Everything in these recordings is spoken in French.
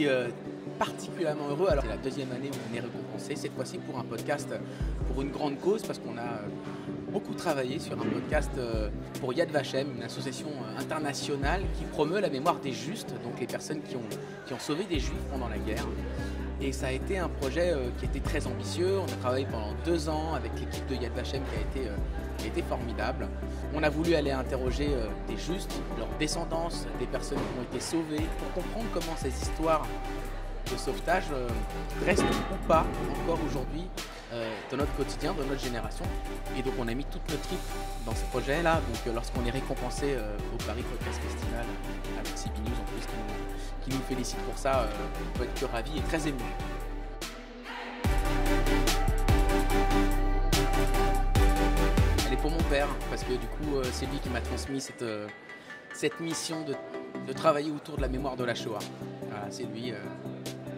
suis particulièrement heureux. Alors, c'est la deuxième année où on est récompensé, cette fois-ci pour un podcast pour une grande cause, parce qu'on a beaucoup travaillé sur un podcast pour Yad Vashem, une association internationale qui promeut la mémoire des justes, donc les personnes qui ont sauvé des juifs pendant la guerre. Et ça a été un projet qui était très ambitieux. On a travaillé pendant 2 ans avec l'équipe de Yad Vashem qui a été formidable. On a voulu aller interroger des justes, leur descendance, des personnes qui ont été sauvées, pour comprendre comment ces histoires de sauvetage restent ou pas encore aujourd'hui dans notre quotidien, dans notre génération. Et donc on a mis toute notre trip dans ce projet-là. Donc lorsqu'on est récompensé au Paris Podcast Festival avec CB News en plus qui nous félicite pour ça, on peut être que ravis et très ému. Elle est pour mon père, parce que du coup c'est lui qui m'a transmis cette mission de travailler autour de la mémoire de la Shoah. Voilà, c'est lui.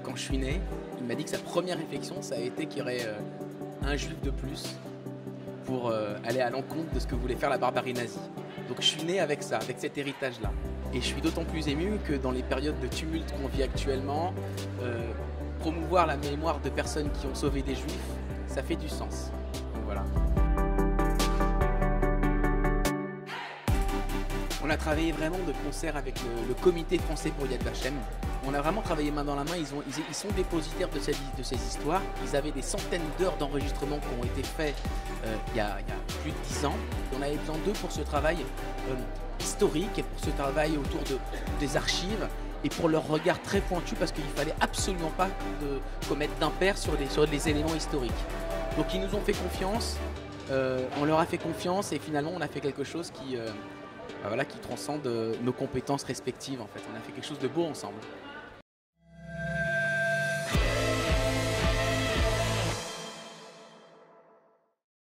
Quand je suis né, il m'a dit que sa première réflexion, ça a été qu'il y aurait un juif de plus pour aller à l'encontre de ce que voulait faire la barbarie nazie. Donc je suis né avec ça, avec cet héritage-là. Et je suis d'autant plus ému que dans les périodes de tumulte qu'on vit actuellement, promouvoir la mémoire de personnes qui ont sauvé des juifs, ça fait du sens. Donc voilà. On a travaillé vraiment de concert avec le comité français pour Yad Vashem. On a vraiment travaillé main dans la main, ils sont dépositaires de ces histoires. Ils avaient des centaines d'heures d'enregistrement qui ont été faits il y a plus de 10 ans. On avait besoin d'eux pour ce travail historique et pour ce travail autour des archives et pour leur regard très pointu, parce qu'il ne fallait absolument pas commettre d'impair sur les éléments historiques. Donc ils nous ont fait confiance, on leur a fait confiance et finalement on a fait quelque chose qui transcende nos compétences respectives en fait. On a fait quelque chose de beau ensemble.